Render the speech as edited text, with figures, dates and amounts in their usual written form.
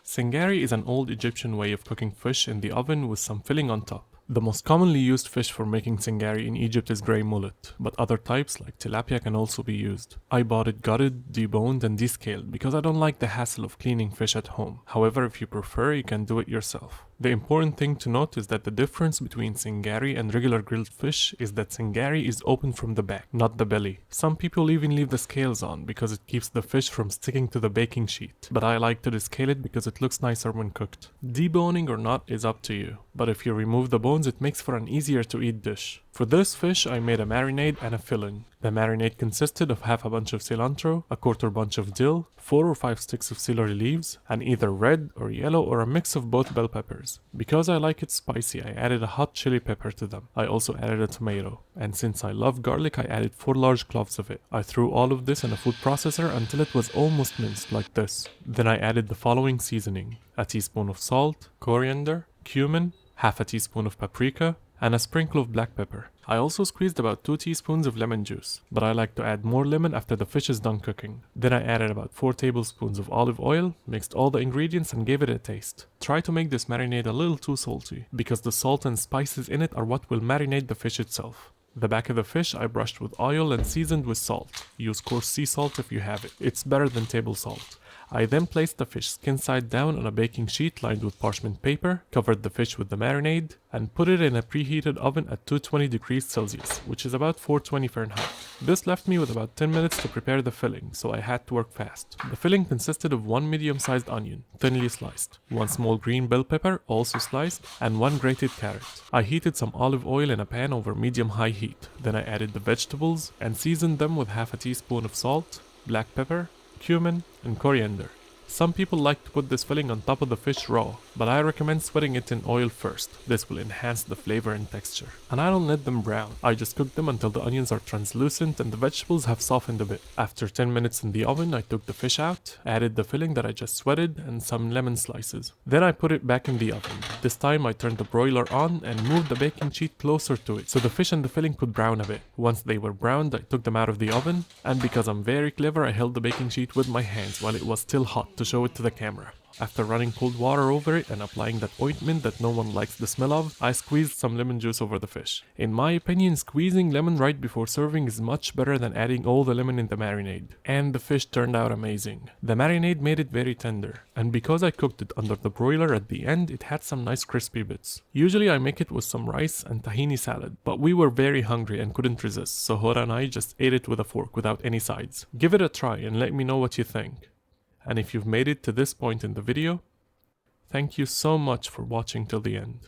Singari is an old Egyptian way of cooking fish in the oven with some filling on top. The most commonly used fish for making Singari in Egypt is Grey Mullet, but other types like tilapia can also be used. I bought it gutted, deboned and descaled because I don't like the hassle of cleaning fish at home. However, if you prefer, you can do it yourself. The important thing to note is that the difference between Singari and regular grilled fish is that Singari is open from the back, not the belly. Some people even leave the scales on because it keeps the fish from sticking to the baking sheet, but I like to descale it because it looks nicer when cooked. Deboning or not is up to you, but if you remove the bones it makes for an easier to eat dish. For this fish I made a marinade and a filling. The marinade consisted of half a bunch of cilantro, a quarter bunch of dill, 4 or 5 sticks of celery leaves, and either red or yellow or a mix of both bell peppers. Because I like it spicy, I added a hot chili pepper to them. I also added a tomato, and since I love garlic I added 4 large cloves of it. I threw all of this in a food processor until it was almost minced like this. Then I added the following seasoning: a teaspoon of salt, coriander, cumin, half a teaspoon of paprika, and a sprinkle of black pepper. I also squeezed about 2 teaspoons of lemon juice, but I like to add more lemon after the fish is done cooking. Then I added about 4 tablespoons of olive oil, mixed all the ingredients and gave it a taste. Try to make this marinade a little too salty, because the salt and spices in it are what will marinate the fish itself. The back of the fish I brushed with oil and seasoned with salt. Use coarse sea salt if you have it. It's better than table salt. I then placed the fish skin side down on a baking sheet lined with parchment paper, covered the fish with the marinade, and put it in a preheated oven at 220 degrees Celsius, which is about 420 Fahrenheit. This left me with about 10 minutes to prepare the filling, so I had to work fast. The filling consisted of 1 medium-sized onion, thinly sliced, 1 small green bell pepper, also sliced, and 1 grated carrot. I heated some olive oil in a pan over medium-high heat. Then I added the vegetables and seasoned them with half a teaspoon of salt, black pepper, cumin, and coriander. Some people like to put this filling on top of the fish raw, but I recommend sweating it in oil first. This will enhance the flavor and texture. And I don't let them brown. I just cook them until the onions are translucent and the vegetables have softened a bit. After 10 minutes in the oven, I took the fish out, added the filling that I just sweated, and some lemon slices. Then I put it back in the oven. This time I turned the broiler on and moved the baking sheet closer to it so the fish and the filling could brown a bit. Once they were browned, I took them out of the oven, and because I'm very clever, I held the baking sheet with my hands while it was still hot to show it to the camera. After running cold water over it and applying that ointment that no one likes the smell of, I squeezed some lemon juice over the fish. In my opinion, squeezing lemon right before serving is much better than adding all the lemon in the marinade. And the fish turned out amazing. The marinade made it very tender, and because I cooked it under the broiler at the end, it had some nice crispy bits. Usually I make it with some rice and tahini salad, but we were very hungry and couldn't resist, so Hora and I just ate it with a fork without any sides. Give it a try and let me know what you think. And if you've made it to this point in the video, thank you so much for watching till the end.